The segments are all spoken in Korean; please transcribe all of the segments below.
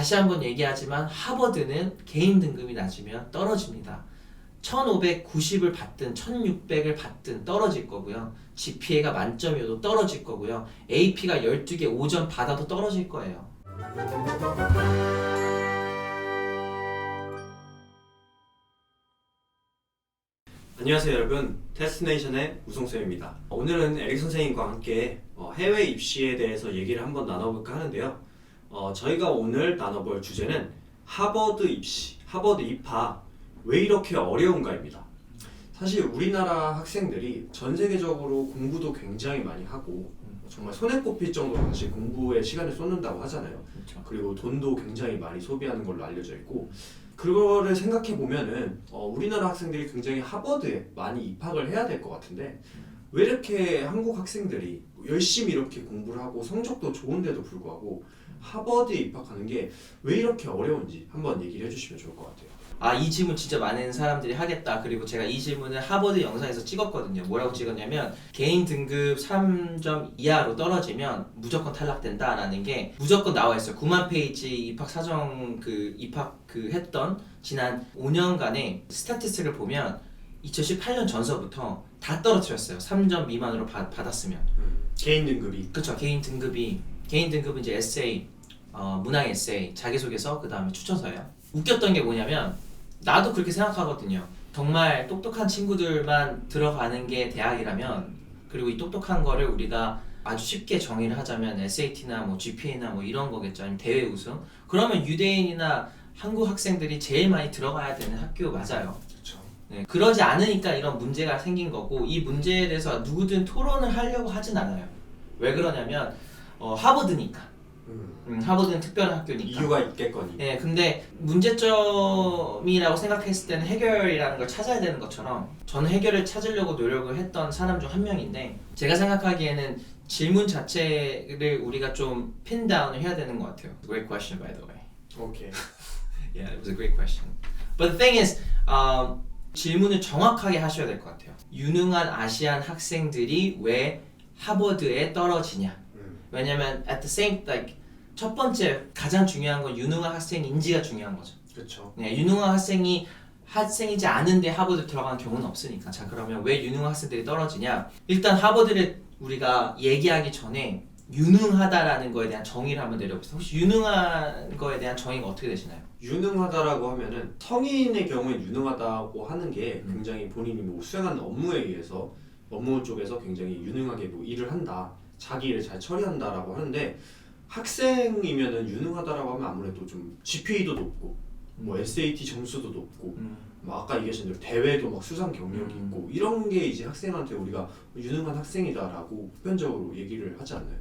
다시 한번 얘기하지만 하버드는 개인 등급이 낮으면 떨어집니다. 1590을 받든 1600을 받든 떨어질 거고요. GPA가 만점이어도 떨어질 거고요. AP가 12개 5점 받아도 떨어질 거예요. 안녕하세요 여러분, 테스트네이션의 우성쌤입니다. 오늘은 에릭 선생님과 함께 해외 입시에 대해서 얘기를 한번 나눠볼까 하는데요. 저희가 오늘 나눠볼 주제는 하버드 입시, 하버드 입학 왜 이렇게 어려운가입니다. 사실 우리나라 학생들이 전 세계적으로 공부도 굉장히 많이 하고 정말 손에 꼽힐 정도로 사실 공부에 시간을 쏟는다고 하잖아요. 그렇죠. 그리고 돈도 굉장히 많이 소비하는 걸로 알려져 있고, 그거를 생각해 보면은 우리나라 학생들이 굉장히 하버드에 많이 입학을 해야 될 것 같은데 왜 이렇게 한국 학생들이 열심히 이렇게 공부를 하고 성적도 좋은데도 불구하고 하버드에 입학하는 게 왜 이렇게 어려운지 한번 얘기를 해주시면 좋을 것 같아요. 이 질문 진짜 많은 사람들이 하겠다. 그리고 제가 이 질문을 하버드 영상에서 찍었거든요. 뭐라고 찍었냐면 개인 등급 3점 이하로 떨어지면 무조건 탈락된다 라는 게 무조건 나와 있어요. 9만 페이지 입학 사정 했던 지난 5년간의 스태티스틱을 보면 2018년 전서부터 다 떨어뜨렸어요. 3점 미만으로 받았으면. 개인 등급이. 그렇죠. 개인 등급은 이제 에세이, 문항 에세이, 자기소개서, 그 다음에 추천서예요. 웃겼던 게 뭐냐면 나도 그렇게 생각하거든요. 정말 똑똑한 친구들만 들어가는 게 대학이라면, 그리고 이 똑똑한 거를 우리가 아주 쉽게 정의를 하자면 SAT나 뭐 GPA나 뭐 이런 거겠죠. 아니면 대회 우승. 그러면 유대인이나 한국 학생들이 제일 많이 들어가야 되는 학교 맞아요. 그렇죠. 네, 그러지 않으니까 이런 문제가 생긴 거고, 이 문제에 대해서 누구든 토론을 하려고 하진 않아요. 왜 그러냐면 하버드니까. 하버드는 특별한 학교니까. 이유가 있겠거니. 네, 근데 문제점이라고 생각했을 때는 해결이라는 걸 찾아야 되는 것처럼 저는 해결을 찾으려고 노력을 했던 사람 중 한 명인데, 제가 생각하기에는 질문 자체를 우리가 좀 핀다운을 해야 되는 것 같아요. Great question by the way. Okay. Yeah, it was a great question. But the thing is, 질문을 정확하게 하셔야 될 것 같아요. 유능한 아시안 학생들이 왜 하버드에 떨어지냐? 왜냐면 at the same 첫 번째 가장 중요한 건 유능한 학생 인지가 중요한 거죠. 그렇죠. 네, 유능한 학생이지 않은데 하버드 들어가는 경우는 없으니까. 자, 그러면 왜 유능한 학생들이 떨어지냐? 일단 하버드를 우리가 얘기하기 전에 유능하다라는 거에 대한 정의를 한번 내려보세요. 혹시 유능한 거에 대한 정의가 어떻게 되시나요? 유능하다라고 하면은 성인의 경우에 유능하다고 하는 게 굉장히 본인이 뭐 수행하는 업무에 의해서 업무 쪽에서 굉장히 유능하게 뭐 일을 한다, 자기 일을 잘 처리한다라고 하는데, 학생이면은 유능하다라고 하면 아무래도 좀 GPA도 높고 뭐 SAT 점수도 높고 뭐 아까 얘기하신 대로 대회도 막 수상 경력이 있고 이런 게 이제 학생한테 우리가 유능한 학생이다라고 보편적으로 얘기를 하지 않나요?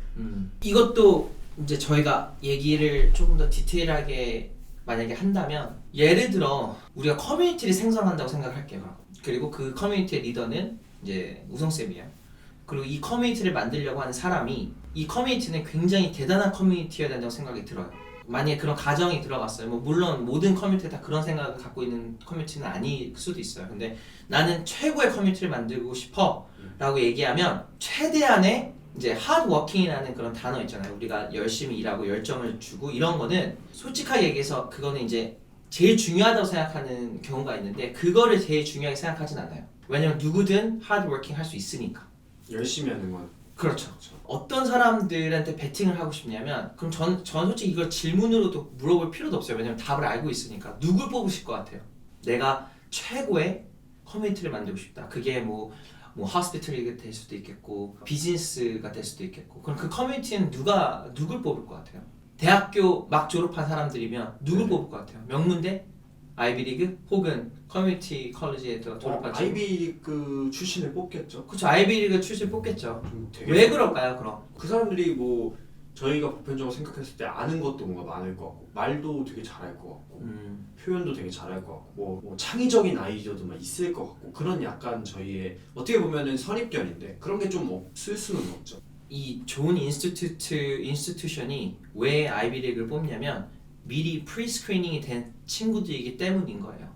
이것도 이제 저희가 얘기를 조금 더 디테일하게 만약에 한다면, 예를 들어 우리가 커뮤니티를 생성한다고 생각할게요. 그리고 그 커뮤니티의 리더는 이제 우성쌤이에요. 그리고 이 커뮤니티를 만들려고 하는 사람이, 이 커뮤니티는 굉장히 대단한 커뮤니티여야 된다고 생각이 들어요. 만약에 그런 가정이 들어갔어요. 뭐 물론 모든 커뮤니티 다 그런 생각을 갖고 있는 커뮤니티는 아닐 수도 있어요. 근데 나는 최고의 커뮤니티를 만들고 싶어 라고 얘기하면 최대한의 이제 하드워킹이라는 그런 단어 있잖아요. 우리가 열심히 일하고 열정을 주고 이런 거는 솔직하게 얘기해서 그거는 이제 제일 중요하다고 생각하는 경우가 있는데, 그거를 제일 중요하게 생각하진 않아요. 왜냐면 누구든 하드워킹 할 수 있으니까. 열심히 하는 건. 그렇죠. 어떤 사람들한테 베팅을 하고 싶냐면, 그럼 전 솔직히 이걸 질문으로도 물어볼 필요도 없어요. 왜냐면 답을 알고 있으니까. 누굴 뽑으실 것 같아요? 내가 최고의 커뮤니티를 만들고 싶다. 그게 뭐 호스피털이 될 수도 있겠고 비즈니스가 될 수도 있겠고. 그럼 그 커뮤니티는 누굴 뽑을 것 같아요? 대학교 막 졸업한 사람들이면 누굴 뽑을 것 같아요? 명문대? 아이비리그? 혹은 커뮤니티 컬리지에서 졸업한 친구? 아이비리그 출신을 뽑겠죠. 그렇죠. 아이비리그 출신 뽑겠죠. 되게 왜 그럴까요, 그럼? 그 사람들이 뭐 저희가 보편적으로 생각했을 때 아는 것도 뭔가 많을 것 같고, 말도 되게 잘할 것 같고, 표현도 되게 잘할 것 같고, 뭐 창의적인 아이디어도 막 있을 것 같고, 그런 약간 저희의 어떻게 보면은 선입견인데 그런 게 좀 없을 수는 없죠. 이 좋은 인스티튜션이 왜 아이비리그를 뽑냐면 미리 프리스크리닝이 된 친구들이기 때문인 거예요.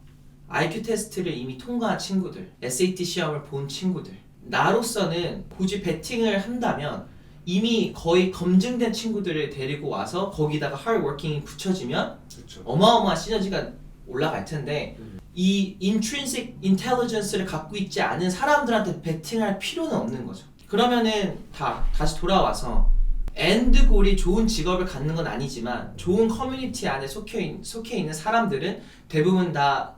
IQ 테스트를 이미 통과한 친구들, SAT 시험을 본 친구들. 나로서는 굳이 베팅을 한다면 이미 거의 검증된 친구들을 데리고 와서 거기다가 hardworking이 붙여지면 그렇죠. 어마어마한 시너지가 올라갈 텐데 이 intrinsic intelligence를 갖고 있지 않은 사람들한테 베팅할 필요는 없는 거죠. 그러면은 다시 돌아와서 엔드골이 좋은 직업을 갖는 건 아니지만 좋은 커뮤니티 안에 속해 있는 사람들은 대부분 다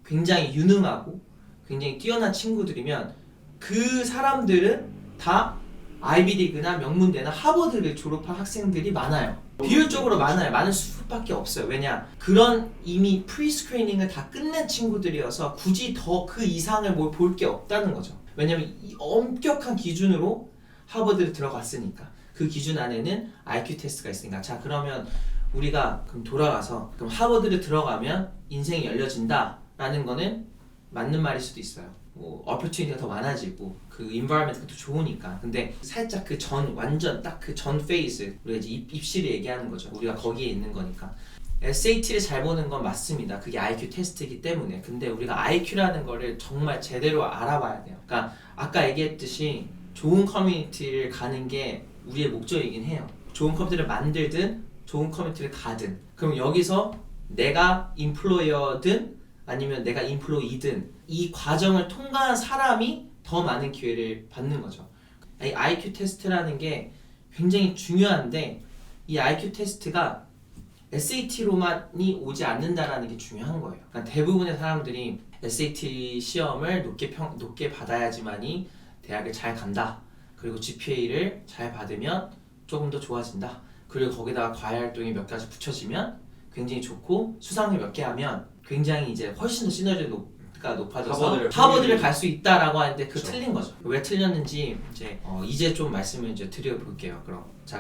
굉장히 유능하고 굉장히 뛰어난 친구들이면 그 사람들은 다 아이비리그나 명문대나 하버드를 졸업한 학생들이 많아요. 비율적으로 많아요. 많을 수밖에 없어요. 왜냐? 그런 이미 프리스크리닝을 다 끝낸 친구들이어서 굳이 더 그 이상을 뭘 볼 게 없다는 거죠. 왜냐면 이 엄격한 기준으로 하버드를 들어갔으니까. 그 기준 안에는 IQ 테스트가 있으니까. 자, 그러면 우리가 그럼 돌아가서 그럼 하버드를 들어가면 인생이 열려진다라는 거는 맞는 말일 수도 있어요. 뭐 opportunity가 더 많아지고 그 environment가 더 좋으니까. 근데 살짝 그 완전 딱 그 전 페이즈 우리가 이제 입시를 얘기하는 거죠. 우리가 거기에 있는 거니까. SAT를 잘 보는 건 맞습니다. 그게 IQ 테스트이기 때문에. 근데 우리가 IQ라는 거를 정말 제대로 알아봐야 돼요. 그러니까 아까 얘기했듯이 좋은 커뮤니티를 가는 게 우리의 목적이긴 해요. 좋은 커뮤니티를 만들든 좋은 커뮤니티를 가든. 그럼 여기서 내가 인플로이어든 아니면 내가 인플로이든 이 과정을 통과한 사람이 더 많은 기회를 받는 거죠. 이 IQ 테스트라는 게 굉장히 중요한데 이 IQ 테스트가 SAT로만이 오지 않는다라는 게 중요한 거예요. 그러니까 대부분의 사람들이 SAT 시험을 높게 받아야지만이 대학을 잘 간다. 그리고 GPA를 잘 받으면 조금 더 좋아진다. 그리고 거기다가 과외 활동이 몇 가지 붙여지면 굉장히 좋고 수상을 몇 개 하면 굉장히 이제 훨씬 더 시너지가 높아져서 하버드를 갈 수 있다라고 하는데 그 틀린 거죠. 왜 틀렸는지 이제 좀 말씀을 이제 드려볼게요.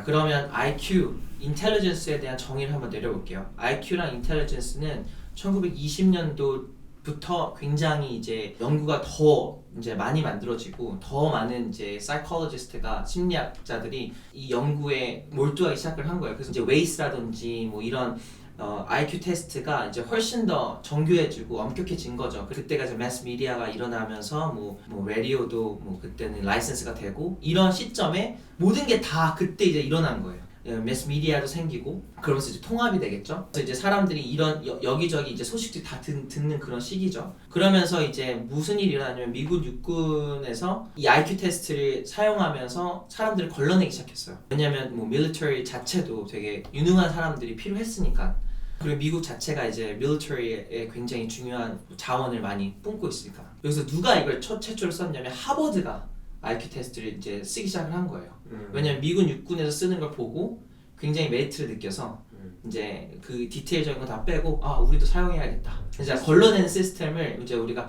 그러면 IQ, intelligence에 대한 정의를 한번 내려볼게요. IQ랑 intelligence는 1920년도부터 굉장히 이제 연구가 더 이제 많이 만들어지고 더 많은 이제 psychologist가 심리학자들이 이 연구에 몰두하기 시작을 한 거예요. 그래서 이제 웨이스라든지 뭐 이런 IQ 테스트가 이제 훨씬 더 정교해지고 엄격해진 거죠. 그때가 이제 매스 미디어가 일어나면서 뭐 라디오도 뭐 그때는 라이센스가 되고 이런 시점에 모든 게 다 그때 이제 일어난 거예요. 매스 미디어도 생기고 그러면서 이제 통합이 되겠죠. 그래서 이제 사람들이 이런 여기저기 이제 소식들이 다 듣는 그런 시기죠. 그러면서 이제 무슨 일이 일어나냐면 미국 육군에서 이 IQ 테스트를 사용하면서 사람들을 걸러내기 시작했어요. 왜냐면 뭐 밀리터리 자체도 되게 유능한 사람들이 필요했으니까. 그리고 미국 자체가 이제 밀리터리에 굉장히 중요한 자원을 많이 뿜고 있으니까. 여기서 누가 이걸 최초로 썼냐면 하버드가 IQ 테스트를 이제 쓰기 시작을 한 거예요. 왜냐면 미군 육군에서 쓰는 걸 보고 굉장히 메리트를 느껴서 이제 그 디테일적인 거 다 빼고 우리도 사용해야겠다. 이제 걸러낸 시스템을 이제 우리가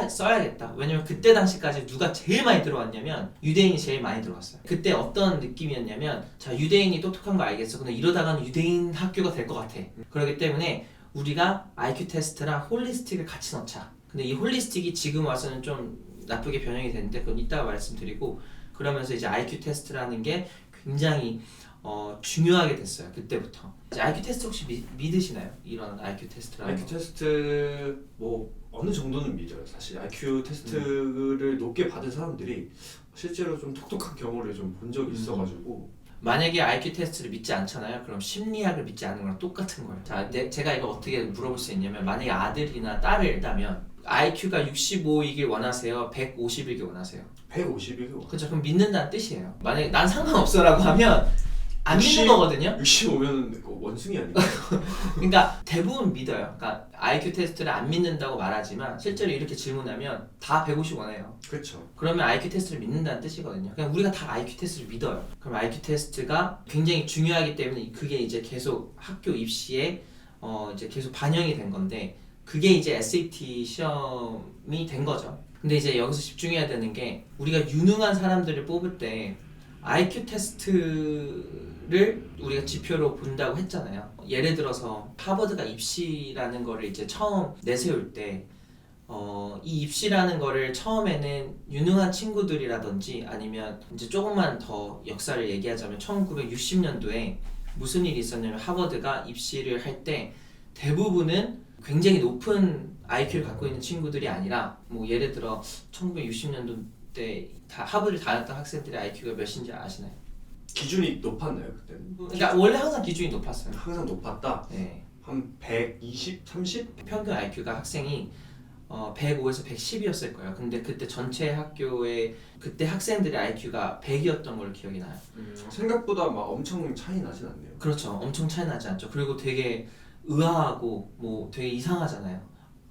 써야겠다. 왜냐면 그때 당시까지 누가 제일 많이 들어왔냐면 유대인이 제일 많이 들어왔어요. 그때 어떤 느낌이었냐면 자 유대인이 똑똑한 거 알겠어. 근데 이러다가는 유대인 학교가 될 것 같아. 그렇기 때문에 우리가 IQ 테스트랑 홀리스틱을 같이 넣자. 근데 이 홀리스틱이 지금 와서는 좀 나쁘게 변형이 됐는데 그건 이따가 말씀드리고 그러면서 이제 IQ 테스트라는 게 굉장히 중요하게 됐어요. 그때부터. 이제 IQ 테스트 혹시 믿으시나요? 이런 IQ 테스트라는 IQ 테스트 뭐 어느 정도는 믿어요. 사실 IQ 테스트를 높게 받은 사람들이 실제로 좀 똑똑한 경우를 좀 본 적이 있어가지고 만약에 IQ 테스트를 믿지 않잖아요. 그럼 심리학을 믿지 않는 거랑 똑같은 거예요. 자, 제가 이거 어떻게 물어볼 수 있냐면 만약에 아들이나 딸을 있다면 IQ가 65이길 원하세요? 150이길 원하세요? 150이고 그렇죠. 그럼 믿는다는 뜻이에요. 만약에 난 상관없어라고 하면 안 믿는 거거든요. 65면 원숭이 아닌가? 그러니까 대부분 믿어요. 그러니까 IQ 테스트를 안 믿는다고 말하지만 실제로 이렇게 질문하면 다 150 원해요. 그렇죠. 그러면 IQ 테스트를 믿는다는 뜻이거든요. 그냥 우리가 다 IQ 테스트를 믿어요. 그럼 IQ 테스트가 굉장히 중요하기 때문에 그게 이제 계속 학교 입시에 이제 계속 반영이 된 건데 그게 이제 SAT 시험이 된 거죠. 근데 이제 여기서 집중해야 되는 게 우리가 유능한 사람들을 뽑을 때 IQ 테스트를 우리가 지표로 본다고 했잖아요. 예를 들어서 하버드가 입시라는 거를 이제 처음 내세울 때 이 입시라는 거를 처음에는 유능한 친구들이라든지 아니면 이제 조금만 더 역사를 얘기하자면 1960년도에 무슨 일이 있었냐면 하버드가 입시를 할 때 대부분은 굉장히 높은 IQ를 갖고 있는 친구들이 아니라 뭐 예를 들어 1960년도 때 하버드를 다녔던 학생들의 IQ가 몇인지 아시나요? 기준이 높았나요 그때는? 그러니까 원래 항상 기준이 높았어요. 항상 높았다. 네. 한 120, 30? 평균 IQ가 학생이 105에서 110이었을 거예요. 근데 그때 전체 학교에 그때 학생들의 IQ가 100이었던 걸로 기억이 나요. 생각보다 막 엄청 차이 나진 않네요. 그렇죠. 엄청 차이 나지 않죠. 그리고 되게 의아하고 뭐 되게 이상하잖아요.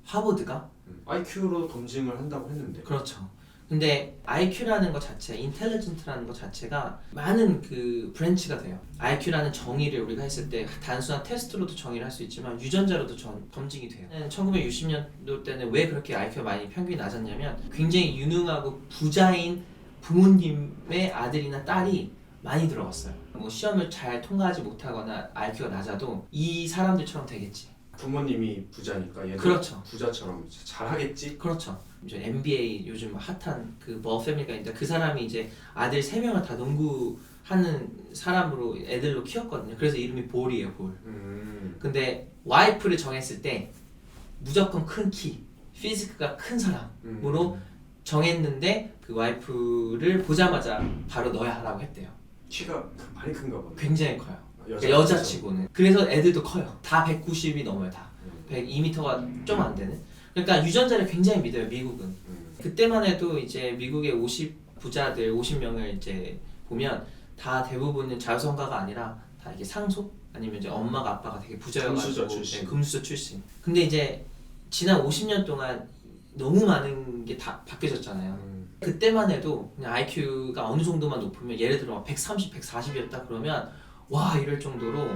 하버드가 IQ로 검증을 한다고 했는데. 그렇죠. 근데 IQ라는 것 자체, 인텔리전트라는 것 자체가 많은 그 브랜치가 돼요. IQ라는 정의를 우리가 했을 때 단순한 테스트로도 정의를 할 수 있지만 유전자로도 검증이 돼요. 1960년도 때는 왜 그렇게 IQ가 많이 평균이 낮았냐면 굉장히 유능하고 부자인 부모님의 아들이나 딸이 많이 들어갔어요. 뭐 시험을 잘 통과하지 못하거나 IQ가 낮아도 이 사람들처럼 되겠지. 부모님이 부자니까 얘도 그렇죠. 부자처럼 잘하겠지? 그렇죠. 이제 NBA 요즘 핫한 그 버 패밀리가 있는데 그 사람이 이제 아들 3명을 다 농구하는 사람으로 애들로 키웠거든요. 그래서 이름이 볼이에요, 볼. 근데 와이프를 정했을 때 무조건 큰 키, 피지크가 큰 사람으로 정했는데 그 와이프를 보자마자 바로 너야 하라고 했대요. 키가 많이 큰가 보네. 굉장히 커요. 여자치고는. 그래서 애들도 커요. 다 190이 넘어요, 다. 102m가 좀 안 되는. 그러니까 유전자를 굉장히 믿어요, 미국은. 그때만 해도 이제 미국의 50부자들 50명을 이제 보면 다 대부분은 자유성가가 아니라 다 이게 상속 아니면 이제 엄마가 아빠가 되게 부자여가지고 금수저 출신. 근데 이제 지난 50년 동안 너무 많은 게 다 바뀌어졌잖아요. 그때만 해도 그냥 IQ가 어느 정도만 높으면 예를 들어 130, 140이었다 그러면 와 이럴 정도로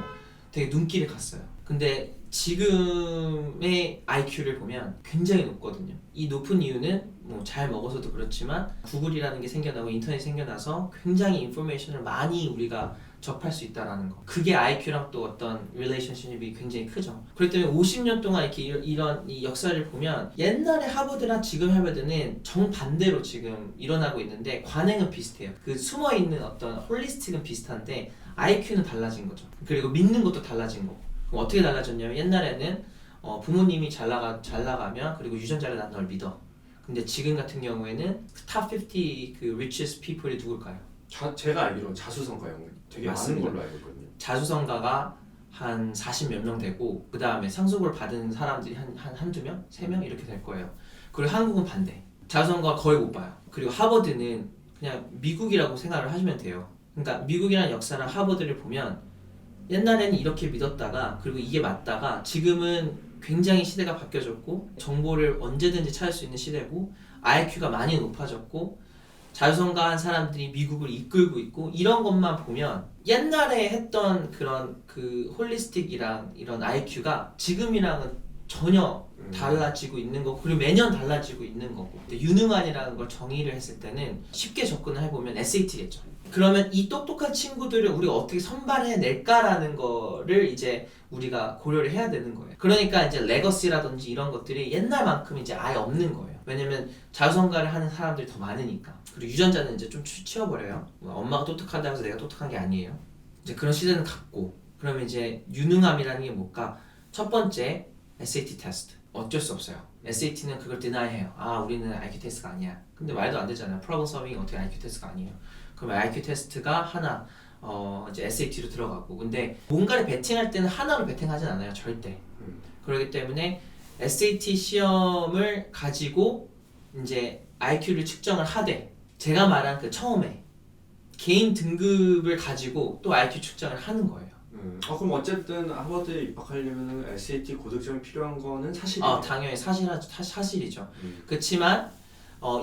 되게 눈길이 갔어요. 근데 지금의 IQ를 보면 굉장히 높거든요. 이 높은 이유는 뭐 잘 먹어서도 그렇지만 구글이라는 게 생겨나고 인터넷이 생겨나서 굉장히 인포메이션을 많이 우리가 접할 수 있다라는 거. 그게 IQ랑 또 어떤 릴레이션십이 굉장히 크죠. 그렇기 때문에 50년 동안 이렇게 이런 이 역사를 보면 옛날의 하버드랑 지금 하버드는 정반대로 지금 일어나고 있는데 관행은 비슷해요. 그 숨어있는 어떤 홀리스틱은 비슷한데 IQ는 달라진 거죠. 그리고 믿는 것도 달라진 거고. 그럼 어떻게 달라졌냐면 옛날에는 부모님이 잘 나가면 그리고 유전자를 난 널 믿어. 근데 지금 같은 경우에는 탑 50 그 richest people이 누굴까요? 제가 알기로는 자수성가형 되게 맞습니다. 많은 걸로 알고 있거든요. 자수성가가 한 40 몇 명 되고 그 다음에 상속을 받은 사람들이 한두 명? 3명? 이렇게 될 거예요. 그리고 한국은 반대. 자수성가가 거의 못 봐요. 그리고 하버드는 그냥 미국이라고 생각을 하시면 돼요. 그러니까 미국이라는 역사랑 하버드를 보면 옛날에는 이렇게 믿었다가 그리고 이게 맞다가 지금은 굉장히 시대가 바뀌어졌고 정보를 언제든지 찾을 수 있는 시대고 IQ가 많이 높아졌고 자유성가한 사람들이 미국을 이끌고 있고 이런 것만 보면 옛날에 했던 그런 그 홀리스틱이랑 이런 IQ가 지금이랑은 전혀 달라지고 있는 거고 그리고 매년 달라지고 있는 거고 유능한이라는 걸 정의를 했을 때는 쉽게 접근을 해보면 SAT겠죠. 그러면 이 똑똑한 친구들을 우리가 어떻게 선발해낼까라는 거를 이제 우리가 고려를 해야 되는 거예요. 그러니까 이제 레거시라든지 이런 것들이 옛날만큼 이제 아예 없는 거예요. 왜냐면 자수성가를 하는 사람들이 더 많으니까. 그리고 유전자는 이제 좀 치워버려요. 엄마가 똑똑하다고 해서 내가 똑똑한 게 아니에요. 이제 그런 시대는 갔고 그러면 이제 유능함이라는 게 뭘까? 첫 번째 SAT 테스트. 어쩔 수 없어요. SAT는 그걸 디나이해요. 아 우리는 IQ 테스트가 아니야. 근데 말도 안 되잖아요. 프로블럼 서빙이 어떻게 IQ 테스트가 아니에요. 그러면 IQ 테스트가 하나 이제 SAT로 들어가고 근데 뭔가를 베팅할 때는 하나로 베팅하진 않아요. 절대. 그렇기 때문에 SAT 시험을 가지고 이제 IQ를 측정을 하되 제가 말한 그 처음에 개인 등급을 가지고 또 IQ 측정을 하는 거예요. 그럼 어쨌든 하버드에 입학하려면 SAT 고득점이 필요한 거는 사실이에요. 당연히 사실이죠. 그렇지만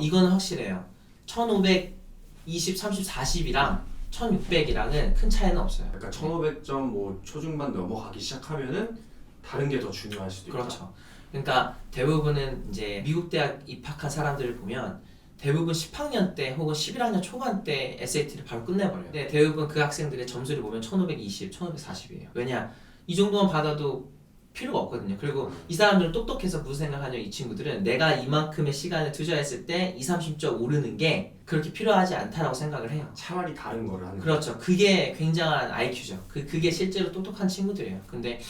이거는 확실해요. 1520, 30, 40이랑 1600이랑은 큰 차이는 없어요. 그러니까 1500점 뭐 초중반 넘어가기 시작하면은 다른 게 더 중요할 수도 있다. 그렇죠. 그러니까 대부분은 이제 미국 대학 입학한 사람들을 보면 대부분 10학년 때 혹은 11학년 초반 때 SAT를 바로 끝내버려요. 근데 대부분 그 학생들의 점수를 보면 1520, 1540이에요. 왜냐? 이 정도만 받아도 필요가 없거든요. 그리고 이 사람들은 똑똑해서 무슨 생각하냐면 이 친구들은 내가 이만큼의 시간을 투자했을 때 20, 30점 오르는 게 그렇게 필요하지 않다라고 생각을 해요. 차라리 다른 거를 하는 그렇죠. 그게 굉장한 IQ죠. 그게 실제로 똑똑한 친구들이에요. 근데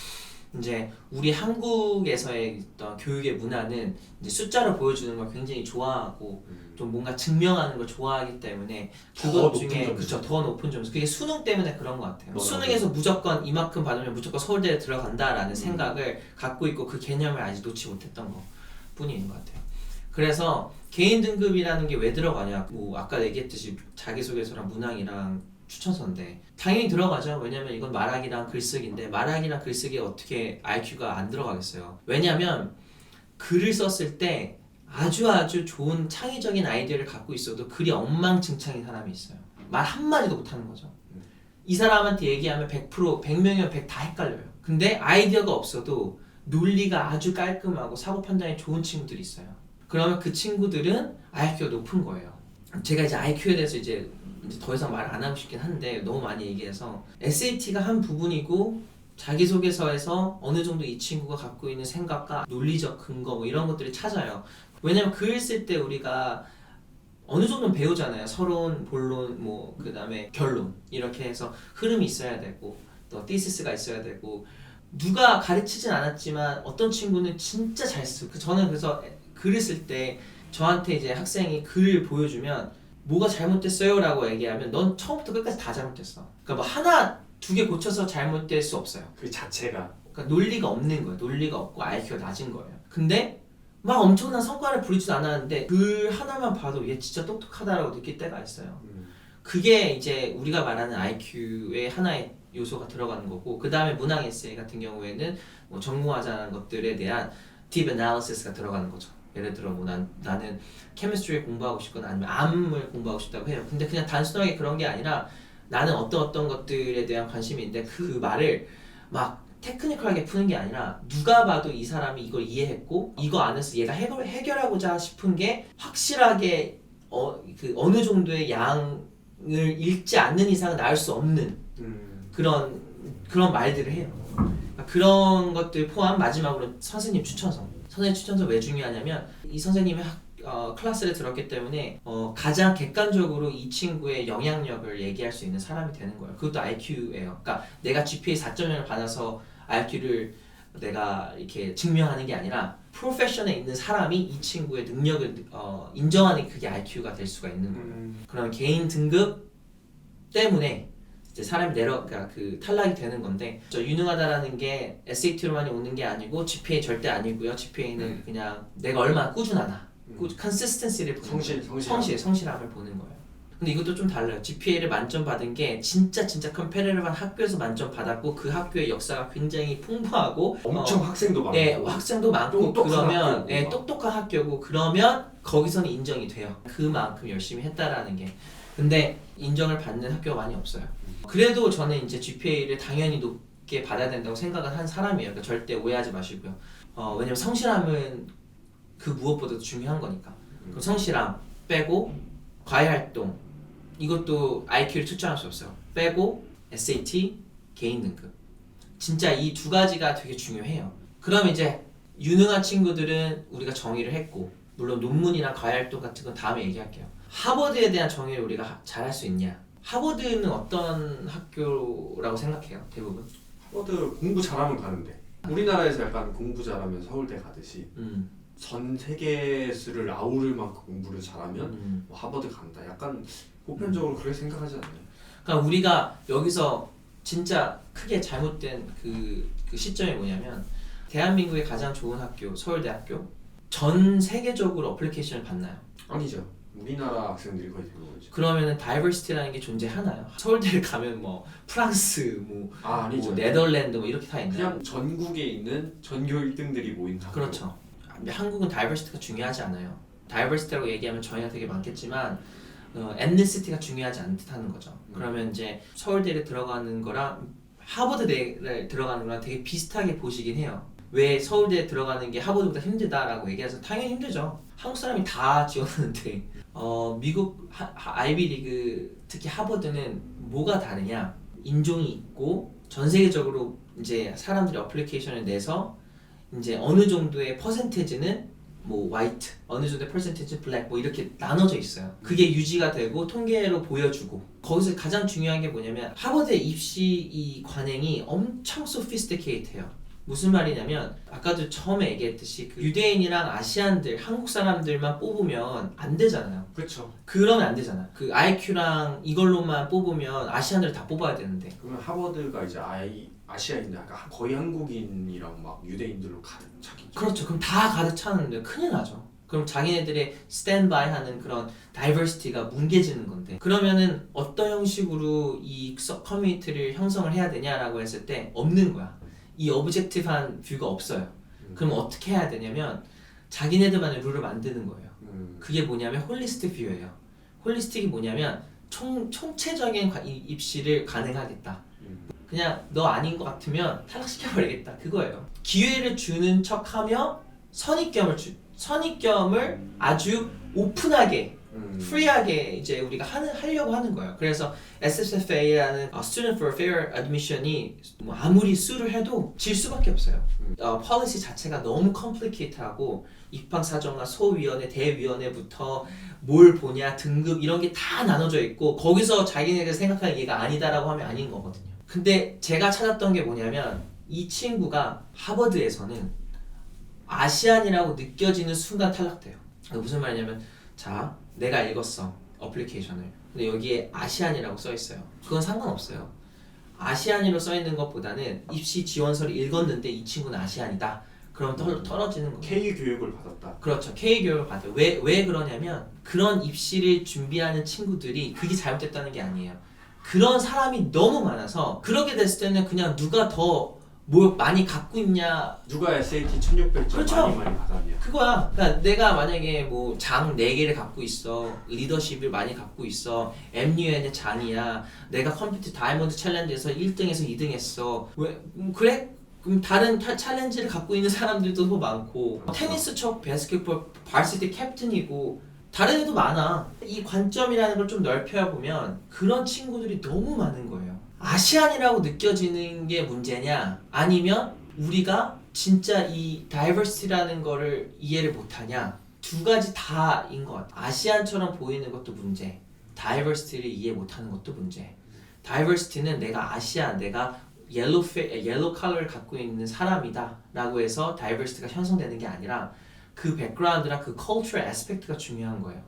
이제 우리 한국에서의 어떤 교육의 문화는 이제 숫자로 보여주는 걸 굉장히 좋아하고 좀 뭔가 증명하는 걸 좋아하기 때문에 그것 중에 그쵸 더 높은 점수 그게 수능 때문에 그런 것 같아요. 수능에서 무조건 이만큼 받으면 무조건 서울대에 들어간다라는 생각을 갖고 있고 그 개념을 아직 놓지 못했던 것 뿐인 것 같아요. 그래서 개인 등급이라는 게 왜 들어가냐 뭐 아까 얘기했듯이 자기소개서랑 문항이랑 추천서인데 당연히 들어가죠. 왜냐면 이건 말하기랑 글쓰기인데 말하기랑 글쓰기에 어떻게 IQ가 안 들어가겠어요. 왜냐면 글을 썼을 때 아주 좋은 창의적인 아이디어를 갖고 있어도 글이 엉망진창인 사람이 있어요. 말 한마디도 못하는 거죠. 이 사람한테 얘기하면 100% 100명이면 100 다 헷갈려요. 근데 아이디어가 없어도 논리가 아주 깔끔하고 사고 판단이 좋은 친구들이 있어요. 그러면 그 친구들은 IQ가 높은 거예요. 제가 이제 IQ에 대해서 이제 더 이상 말 안 하고 싶긴 한데 너무 많이 얘기해서 SAT가 한 부분이고 자기소개서에서 어느 정도 이 친구가 갖고 있는 생각과 논리적 근거 뭐 이런 것들을 찾아요. 왜냐면 글 쓸 때 우리가 어느 정도는 배우잖아요. 서론, 본론, 뭐 그다음에 결론 이렇게 해서 흐름이 있어야 되고 또 디시스가 있어야 되고 누가 가르치진 않았지만 어떤 친구는 진짜 잘 쓰고 저는 그래서 글을 쓸 때 저한테 이제 학생이 글을 보여주면 뭐가 잘못됐어요? 라고 얘기하면 넌 처음부터 끝까지 다 잘못됐어. 그러니까 뭐 하나, 두 개 고쳐서 잘못될 수 없어요. 그 자체가 그러니까 논리가 없는 거예요. 논리가 없고 IQ가 낮은 거예요. 근데 막 엄청난 성과를 부리지도 않았는데 글 하나만 봐도 얘 진짜 똑똑하다라고 느낄 때가 있어요. 그게 이제 우리가 말하는 IQ의 하나의 요소가 들어가는 거고 그 다음에 문항 에세이 같은 경우에는 뭐 전공하자는 것들에 대한 deep analysis가 들어가는 거죠. 예를 들어 뭐 나는 케미스트리 공부하고 싶거나 아니면 암을 공부하고 싶다고 해요. 근데 그냥 단순하게 그런 게 아니라 나는 어떤 것들에 대한 관심이 있는데 그 말을 막 테크니컬하게 푸는 게 아니라 누가 봐도 이 사람이 이걸 이해했고 이거 안에서 얘가 해결하고자 싶은 게 확실하게 어느 정도의 양을 읽지 않는 이상은 나올 수 없는 그런 말들을 해요. 그러니까 그런 것들 포함 마지막으로 선생님 추천서. 선생님 추천서 왜 중요하냐면 이 선생님이 클래스를 들었기 때문에 가장 객관적으로 이 친구의 영향력을 얘기할 수 있는 사람이 되는 거예요. 그것도 IQ예요. 그러니까 내가 GPA 4.0을 받아서 IQ를 내가 이렇게 증명하는 게 아니라 프로페션에 있는 사람이 이 친구의 능력을 인정하는 게 그게 IQ가 될 수가 있는 거예요. 그런 개인 등급 때문에 이제 사람이 그러니까 그 탈락이 되는 건데 유능하다라는 게 SAT로만이 오는 게 아니고 GPA 절대 아니고요. GPA는 그냥 내가 얼마나 꾸준하나 consistency를 보는 성실함을 보는 거예요. 근데 이것도 좀 달라요. GPA를 만점 받은 게 진짜 컴페레티브한 학교에서 만점 받았고 그 학교의 역사가 굉장히 풍부하고 엄청 학생도 많고 네, 학생도 많고 그러면 똑똑한 학교고 그러면 거기서는 인정이 돼요. 그만큼 열심히 했다라는 게. 근데 인정을 받는 학교가 많이 없어요. 그래도 저는 이제 GPA를 당연히 높게 받아야 된다고 생각을 한 사람이에요. 그러니까 절대 오해하지 마시고요. 왜냐면 성실함은 그 무엇보다도 중요한 거니까. 그럼 성실함 빼고 과외활동 이것도 IQ를 측정할 수 없어요. 빼고 SAT 개인 등급. 진짜 이 두 가지가 되게 중요해요. 그럼 이제 유능한 친구들은 우리가 정의를 했고 물론 논문이나 과외활동 같은 건 다음에 얘기할게요. 하버드에 대한 정의를 우리가 잘할 수 있냐? 하버드는 어떤 학교라고 생각해요? 대부분? 하버드 공부 잘하면 가는데 우리나라에서 약간 공부 잘하면 서울대 가듯이 전 세계수를 아우를 만큼 공부를 잘하면 뭐 하버드 간다. 약간 보편적으로 그렇게 생각하지 않나요? 그러니까 우리가 여기서 진짜 크게 잘못된 그 시점이 뭐냐면 대한민국의 가장 좋은 학교 서울대학교 전 세계적으로 어플리케이션을 받나요? 아니죠. 우리나라 학생들이 거의 대부분이죠. 그러면은 다이버시티라는 게 존재하나요? 서울대를 가면 뭐 프랑스, 아니죠. 뭐 네덜란드 뭐 이렇게 다 있나요? 그냥 전국에 있는 전교 1등들이 모인 학교. 그렇죠. 한국은 다이버시티가 중요하지 않아요. 다이버시티라고 얘기하면 정의가 되게 많겠지만 ethnicity가 중요하지 않다는 거죠. 그러면 이제 서울대를 들어가는 거랑 하버드대를 들어가는 거랑 되게 비슷하게 보시긴 해요. 왜 서울대에 들어가는 게 하버드보다 힘들다라고 얘기해서 당연히 힘들죠. 한국 사람이 다 지원하는데 미국 아이비리그 특히 하버드는 뭐가 다르냐? 인종이 있고 전 세계적으로 이제 사람들이 어플리케이션을 내서 이제 어느 정도의 퍼센테이지는 뭐 화이트, 어느 정도의 퍼센테이지 블랙 뭐 이렇게 나눠져 있어요. 그게 유지가 되고 통계로 보여주고 거기서 가장 중요한 게 뭐냐면 하버드 입시 이 관행이 엄청 sophisticated해요. 무슨 말이냐면 아까도 처음에 얘기했듯이 그 유대인이랑 아시안들, 한국 사람들만 뽑으면 안 되잖아요. 그렇죠. 그러면 안 되잖아. 그 IQ랑 이걸로만 뽑으면 아시안들 다 뽑아야 되는데. 그러면 하버드가 이제 아시아인들 약간 거의 한국인이랑 막 유대인들로 가득 차겠죠. 그렇죠. 그럼 다 가득 차는데 큰일 나죠. 그럼 자기네들의 스탠바이 하는 그런 다이버시티가 뭉개지는 건데 그러면은 어떤 형식으로 이 커뮤니티를 형성을 해야 되냐라고 했을 때 없는 거야. 이 오브젝티브한 뷰가 없어요. 그럼 어떻게 해야 되냐면 자기네들만의 룰을 만드는 거예요. 그게 뭐냐면 홀리스틱 뷰예요. 홀리스틱이 뭐냐면 총체적인 입시를 가능하겠다. 그냥 너 아닌 것 같으면 탈락시켜버리겠다. 그거예요. 기회를 주는 척하며 선입견을 아주 오픈하게 프리하게 이제 우리가 하려고 하는 거예요. 그래서 SFA라는 Student for Fair Admission이 뭐 아무리 수를 해도 질 수밖에 없어요. policy 자체가 너무 complicate하고 입학사정과 소위원회, 대위원회부터 뭘 보냐, 등급 이런 게 다 나눠져 있고 거기서 자기네가 생각하는 얘가 아니다라고 하면 아닌 거거든요. 근데 제가 찾았던 게 뭐냐면 이 친구가 하버드에서는 아시안이라고 느껴지는 순간 탈락돼요. 무슨 말이냐면 자 내가 읽었어 어플리케이션을 근데 여기에 아시안이라고 써있어요. 그건 상관없어요. 아시안이로 써있는 것보다는 입시 지원서를 읽었는데 이 친구는 아시안이다. 그럼 떨어지는 거예요. K 교육을 받았다. 그렇죠. K 교육을 받아요. 왜 그러냐면 그런 입시를 준비하는 친구들이 그게 잘못됐다는 게 아니에요. 그런 사람이 너무 많아서 그렇게 됐을 때는 그냥 누가 더 뭘 많이 갖고 있냐 누가 SAT 1600점 그렇죠. 많이 받았냐. 그거야. 그러니까 내가 만약에 뭐 장 4개를 갖고 있어. 리더십을 많이 갖고 있어. MUN의 장이야. 내가 컴퓨터 다이아몬드 챌린지에서 1등에서 2등 했어. 왜? 그래? 그럼 다른 챌린지를 갖고 있는 사람들도 더 많고 테니스 척 바스켓볼 바시티 캡틴이고 다른 애도 많아. 이 관점이라는 걸 좀 넓혀 보면 그런 친구들이 너무 많은 거예요. 아시안이라고 느껴지는 게 문제냐 아니면 우리가 진짜 이 다이버시티라는 거를 이해를 못하냐 두 가지 다인 것 같아. 아시안처럼 보이는 것도 문제, 다이버시티를 이해 못하는 것도 문제. 다이버시티는 내가 아시안, 내가 옐로우 컬러를 갖고 있는 사람이다 라고 해서 다이버시티가 형성되는 게 아니라 그 백그라운드랑 그 컬처럴 애스펙트가 중요한 거예요.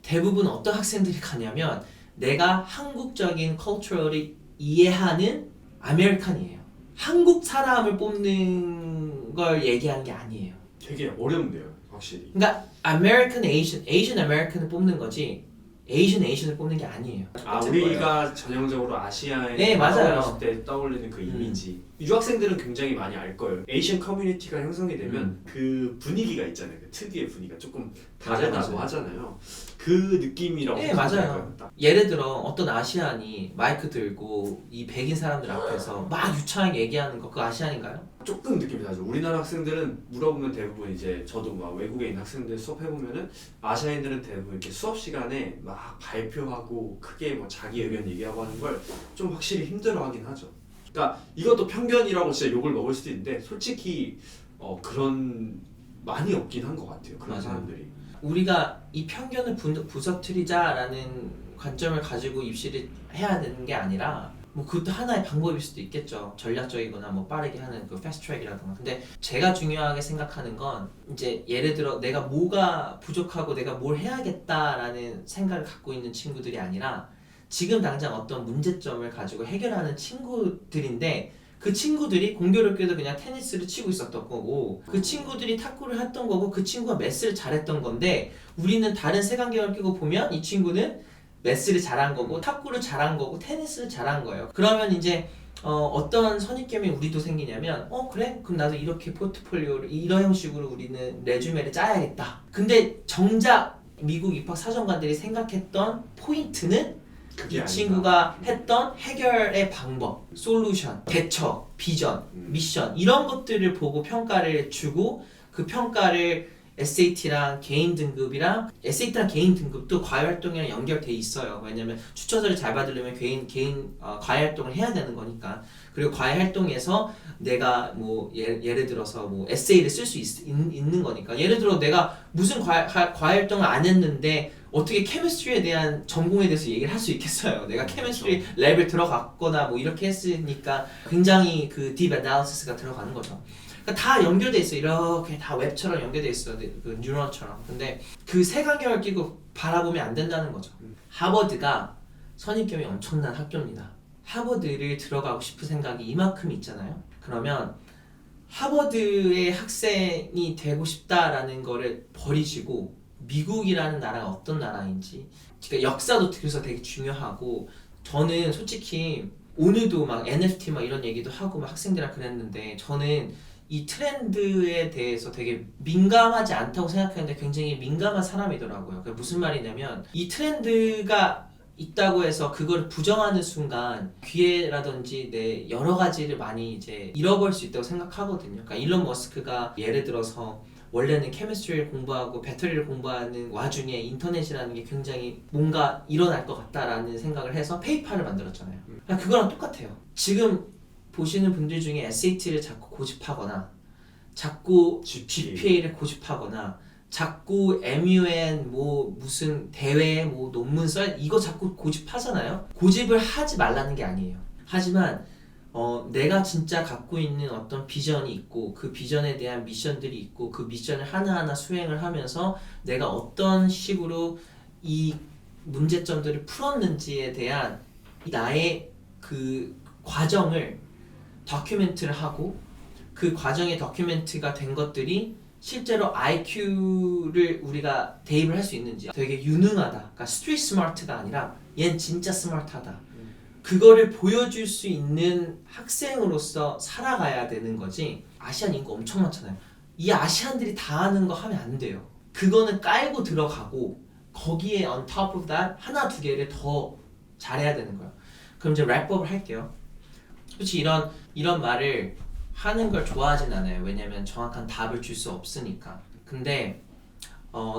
대부분 어떤 학생들이 가냐면 내가 한국적인 컬처를 이해하는 아메리칸이에요. 한국 사람을 뽑는 걸 얘기하는 게 아니에요. 되게 어렵네요, 확실히. 그러니까 American Asian American을 뽑는 거지 Asian을 뽑는 게 아니에요. 우리가 전형적으로 아시아에 네, 맞아요. 떠올렸을 때 떠올리는 그 이미지. 유학생들은 굉장히 많이 알 거예요. 에이시안 커뮤니티가 형성이 되면 그 분위기가 있잖아요. 그 특유의 분위기가 조금 다르다고 맞아요. 하잖아요. 그 느낌이라고 네, 생각해요. 맞아요. 예를 들어 어떤 아시안이 마이크 들고 이 백인 사람들 앞에서 막 유창하게 얘기하는 거 그거 아시안인가요? 조금 느낌이 다르죠. 우리나라 학생들은 물어보면 대부분 이제 저도 막 외국에 있는 학생들 수업해보면은 아시아인들은 대부분 이렇게 수업 시간에 막 발표하고 크게 뭐 자기 의견 얘기하고 하는 걸 좀 확실히 힘들어하긴 하죠. 그러니까 이것도 편견이라고 진짜 욕을 먹을 수도 있는데 솔직히 그런 많이 없긴 한 것 같아요. 그런 맞아요. 사람들이. 우리가 이 편견을 부서뜨리자라는 관점을 가지고 입시를 해야 되는 게 아니라 뭐 그것도 하나의 방법일 수도 있겠죠. 전략적이거나 뭐 빠르게 하는 그 패스트 트랙이라든가. 근데 제가 중요하게 생각하는 건 이제 예를 들어 내가 뭐가 부족하고 내가 뭘 해야겠다라는 생각을 갖고 있는 친구들이 아니라 지금 당장 어떤 문제점을 가지고 해결하는 친구들인데 그 친구들이 공교롭게도 그냥 테니스를 치고 있었던 거고 그 친구들이 탁구를 했던 거고 그 친구가 매스를 잘했던 건데 우리는 다른 색안경을 끼고 보면 이 친구는 매스를 잘한 거고 탁구를 잘한 거고 테니스를 잘한 거예요. 그러면 이제 어떤 선입견이 우리도 생기냐면 그래? 그럼 나도 이렇게 포트폴리오를 이런 형식으로 우리는 레주메를 짜야겠다. 근데 정작 미국 입학 사정관들이 생각했던 포인트는 이 친구가 했던 해결의 방법, 솔루션, 대처, 비전, 미션 이런 것들을 보고 평가를 주고 그 평가를 SAT랑 개인 등급이랑 SAT랑 개인 등급도 과외 활동이랑 연결돼 있어요. 왜냐면 추천서를 잘 받으려면 개인 과외 활동을 해야 되는 거니까. 그리고 과외 활동에서 내가 뭐 예를 들어서 뭐 에세이를 쓸 수 있는 거니까. 예를 들어 내가 무슨 과외 활동을 안 했는데 어떻게 케미스트리에 대한 전공에 대해서 얘기를 할 수 있겠어요. 내가 케미스트리 랩을 들어갔거나 뭐 이렇게 했으니까 굉장히 그 딥 애널리시스가 들어가는 거죠. 그러니까 다 연결돼 있어. 이렇게 다 웹처럼 연결돼 있어. 그 뉴런처럼. 근데 그 색안경을 끼고 바라보면 안 된다는 거죠. 하버드가 선입견이 엄청난 학교입니다. 하버드를 들어가고 싶은 생각이 이만큼 있잖아요. 그러면 하버드의 학생이 되고 싶다라는 거를 버리시고 미국이라는 나라가 어떤 나라인지, 그러니까 역사도 그래서 되게 중요하고, 저는 솔직히 오늘도 막 NFT 막 이런 얘기도 하고 막 학생들이랑 그랬는데, 저는 이 트렌드에 대해서 되게 민감하지 않다고 생각하는데 굉장히 민감한 사람이더라고요. 그게 무슨 말이냐면 이 트렌드가 있다고 해서 그걸 부정하는 순간 기회라든지 내 여러 가지를 많이 이제 잃어버릴 수 있다고 생각하거든요. 그러니까 일론 머스크가 예를 들어서 원래는 케미스트리를 공부하고 배터리를 공부하는 와중에 인터넷이라는 게 굉장히 뭔가 일어날 것 같다라는 생각을 해서 페이팔을 만들었잖아요. 그러니까 그거랑 똑같아요. 지금 보시는 분들 중에 SAT를 자꾸 고집하거나 자꾸 GPA를 고집하거나 자꾸 MUN 뭐 무슨 대회 뭐 논문 써 이거 자꾸 고집하잖아요. 고집을 하지 말라는 게 아니에요. 하지만 내가 진짜 갖고 있는 어떤 비전이 있고 그 비전에 대한 미션들이 있고 그 미션을 하나하나 수행을 하면서 내가 어떤 식으로 이 문제점들을 풀었는지에 대한 나의 그 과정을 다큐멘트를 하고 그 과정의 다큐멘트가 된 것들이 실제로 IQ를 우리가 대입을 할 수 있는지, 되게 유능하다, 그러니까 스트리트 스마트가 아니라 얜 진짜 스마트하다, 그거를 보여줄 수 있는 학생으로서 살아가야 되는 거지. 아시안 인구 엄청 많잖아요. 이 아시안들이 다 하는 거 하면 안 돼요. 그거는 깔고 들어가고 거기에 on top of that 하나 두 개를 더 잘해야 되는 거예요. 그럼 이제 랩업을 할게요. 솔직히 이런 말을 하는 걸 좋아하진 않아요. 왜냐면 정확한 답을 줄 수 없으니까. 근데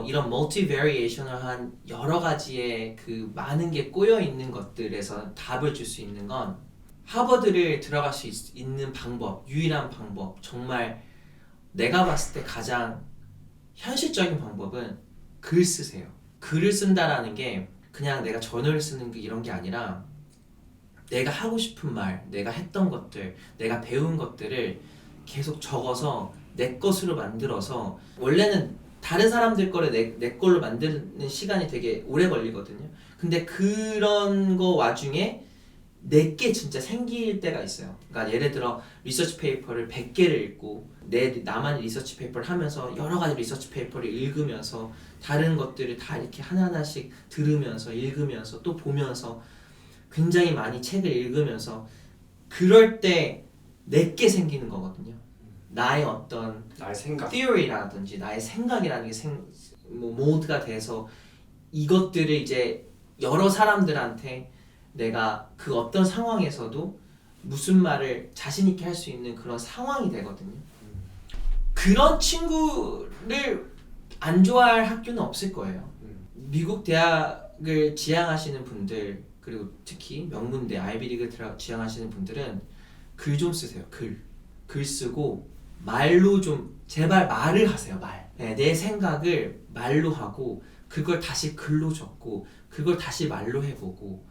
이런 multivariational한 여러 가지의 그 많은 게 꼬여 있는 것들에서 답을 줄 수 있는 건, 하버드를 들어갈 수 있는 방법, 유일한 방법, 정말 내가 봤을 때 가장 현실적인 방법은 글 쓰세요. 글을 쓴다라는 게 그냥 내가 저널을 쓰는 게 이런 게 아니라 내가 하고 싶은 말, 내가 했던 것들, 내가 배운 것들을 계속 적어서 내 것으로 만들어서, 원래는 다른 사람들 거를 내 걸로 만드는 시간이 되게 오래 걸리거든요. 근데 그런 거 와중에 내게 진짜 생길 때가 있어요. 그러니까 예를 들어 리서치 페이퍼를 100개를 읽고 나만의 리서치 페이퍼를 하면서 여러 가지 리서치 페이퍼를 읽으면서 다른 것들을 다 이렇게 하나하나씩 들으면서 읽으면서 또 보면서 굉장히 많이 책을 읽으면서, 그럴 때 내게 생기는 거거든요. 나의 어떤 나의 생각, theory라든지 나의 생각이라는 게 모드가 돼서 이것들을 이제 여러 사람들한테 내가 그 어떤 상황에서도 무슨 말을 자신 있게 할 수 있는 그런 상황이 되거든요. 그런 친구를 안 좋아할 학교는 없을 거예요. 미국 대학을 지향하시는 분들, 그리고 특히 명문대, 아이비리그 지향하시는 분들은 글 좀 쓰세요. 글 쓰고 말로 좀 제발 말을 하세요. 네, 내 생각을 말로 하고 그걸 다시 글로 적고 그걸 다시 말로 해보고.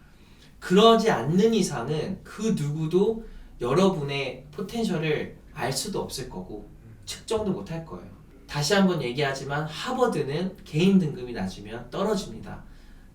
그러지 않는 이상은 그 누구도 여러분의 포텐셜을 알 수도 없을 거고 측정도 못 할 거예요. 다시 한번 얘기하지만 하버드는 개인 등급이 낮으면 떨어집니다.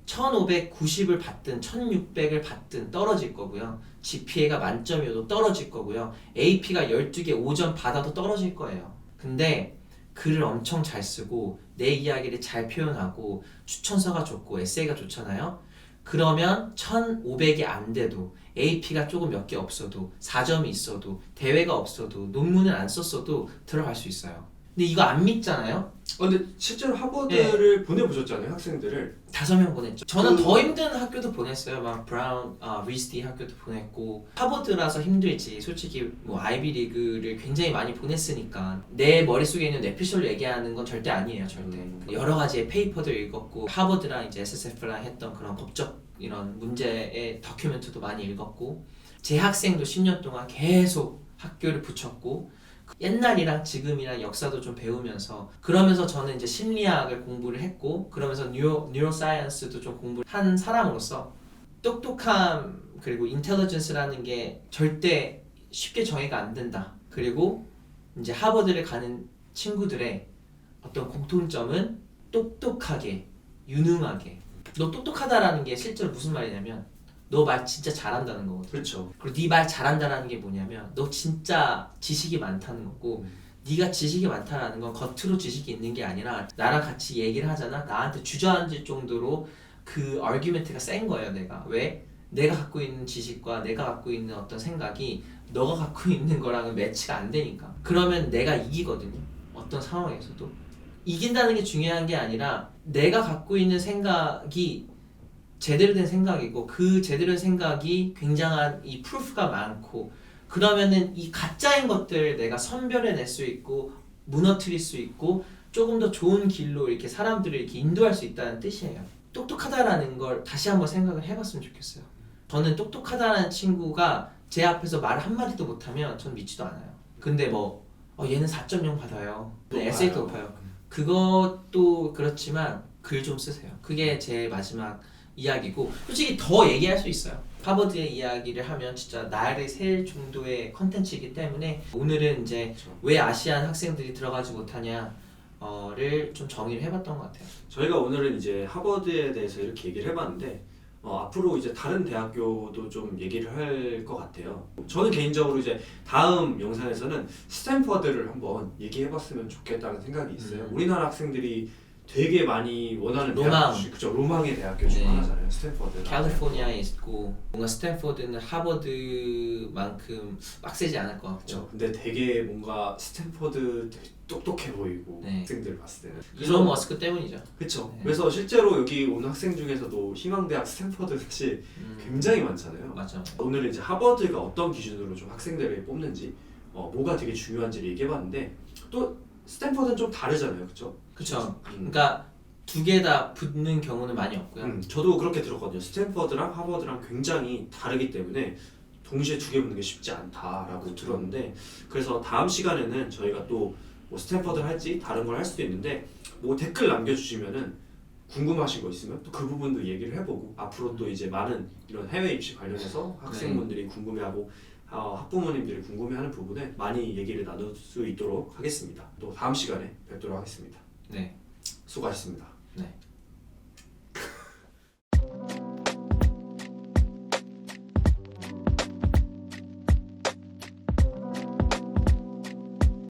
1590을 받든 1600을 받든 떨어질 거고요. GPA가 만점이어도 떨어질 거고요. AP가 12개 5점 받아도 떨어질 거예요. 근데 글을 엄청 잘 쓰고 내 이야기를 잘 표현하고 추천서가 좋고 에세이가 좋잖아요. 그러면 1500이 안 돼도 AP가 조금 몇 개 없어도 4점이 있어도 대회가 없어도 논문을 안 썼어도 들어갈 수 있어요. 근데 이거 안 믿잖아요. 근데 실제로 하버드를 보내보셨잖아요, 학생들을. 5명 보냈죠. 저는 그- 더 힘든 학교도 보냈어요. 막 브라운, 리스디 학교도 보냈고 하버드라서 힘들지. 솔직히 뭐 아이비리그를 굉장히 많이 보냈으니까 내 머릿속에 있는 뇌피셜로 얘기하는 건 절대 아니에요. 절대. 여러 가지의 페이퍼도 읽었고 하버드랑 이제 SSF랑 했던 그런 법적 이런 문제의 다큐멘터도 많이 읽었고 재학생도 10년 동안 계속 학교를 붙였고 옛날이랑 지금이랑 역사도 좀 배우면서 그러면서 저는 이제 심리학을 공부를 했고 그러면서 뉴로사이언스도 좀 공부를 한 사람으로서 똑똑함 그리고 인텔리전스라는 게 절대 쉽게 정의가 안 된다. 그리고 이제 하버드를 가는 친구들의 어떤 공통점은 똑똑하게 유능하게 너 똑똑하다라는 게 실제로 무슨 말이냐면 너 말 진짜 잘한다는 거거든. 그렇죠. 그리고 네 말 잘한다라는 게 뭐냐면 너 진짜 지식이 많다는 거고 네가 지식이 많다라는 건 겉으로 지식이 있는 게 아니라 나랑 같이 얘기를 하잖아. 나한테 주저앉을 정도로 그 아규멘트가 센 거예요. 내가 왜? 내가 갖고 있는 지식과 내가 갖고 있는 어떤 생각이 너가 갖고 있는 거랑은 매치가 안 되니까 그러면 내가 이기거든요. 어떤 상황에서도 이긴다는 게 중요한 게 아니라 내가 갖고 있는 생각이 제대로 된 생각이고 그 제대로 된 생각이 굉장한 이 프루프가 많고 그러면은 이 가짜인 것들 내가 선별해낼 수 있고 무너뜨릴 수 있고 조금 더 좋은 길로 이렇게 사람들을 이렇게 인도할 수 있다는 뜻이에요. 똑똑하다라는 걸 다시 한번 생각을 해봤으면 좋겠어요. 저는 똑똑하다는 친구가 제 앞에서 말 한마디도 못하면 전 믿지도 않아요. 근데 뭐 얘는 4.0 받아요. 에세이도 높아요. 그것도 그렇지만 글 좀 쓰세요. 그게 제 마지막 이야기고 솔직히 더 얘기할 수 있어요. 하버드의 이야기를 하면 진짜 날을 셀 정도의 컨텐츠이기 때문에 오늘은 이제 그렇죠. 왜 아시안 학생들이 들어가지 못하냐를 좀 정의를 해봤던 것 같아요. 저희가 오늘은 이제 하버드에 대해서 이렇게 얘기를 해봤는데 앞으로 이제 다른 대학교도 좀 얘기를 할 것 같아요. 저는 개인적으로 이제 다음 영상에서는 스탠퍼드를 한번 얘기해봤으면 좋겠다는 생각이 있어요. 우리나라 학생들이 되게 많이 원하는 로망. 대학교, 그죠? 로망의 대학교 중 네. 하나잖아요, 스탠퍼드. 캘리포니아에 있고 뭔가 스탠포드는 하버드만큼 빡세지 않을 것 같고 그렇죠. 근데 되게 뭔가 스탠퍼드 되게 똑똑해 보이고 네. 학생들 봤을 때는. 일론 머스크 때문이죠. 그렇죠. 네. 그래서 실제로 여기 온 학생 중에서도 희망대학 스탠퍼드 사실 굉장히 많잖아요. 맞아. 오늘은 이제 하버드가 어떤 기준으로 좀 학생들을 뽑는지 뭐가 되게 중요한지를 얘기해봤는데 또 스탠퍼드는 좀 다르잖아요, 그렇죠? 그쵸. 그러니까 두 개 다 붙는 경우는 많이 없고요. 저도 그렇게 들었거든요. 스탠퍼드랑 하버드랑 굉장히 다르기 때문에 동시에 두 개 붙는 게 쉽지 않다라고 들었는데 그래서 다음 시간에는 저희가 또 뭐 스탠퍼드를 할지 다른 걸 할 수도 있는데 뭐 댓글 남겨주시면은 궁금하신 거 있으면 또 그 부분도 얘기를 해보고 앞으로 또 이제 많은 이런 해외 입시 관련해서 학생분들이 궁금해하고 학부모님들이 궁금해하는 부분에 많이 얘기를 나눌 수 있도록 하겠습니다. 또 다음 시간에 뵙도록 하겠습니다. 네. 수고하셨습니다. 네.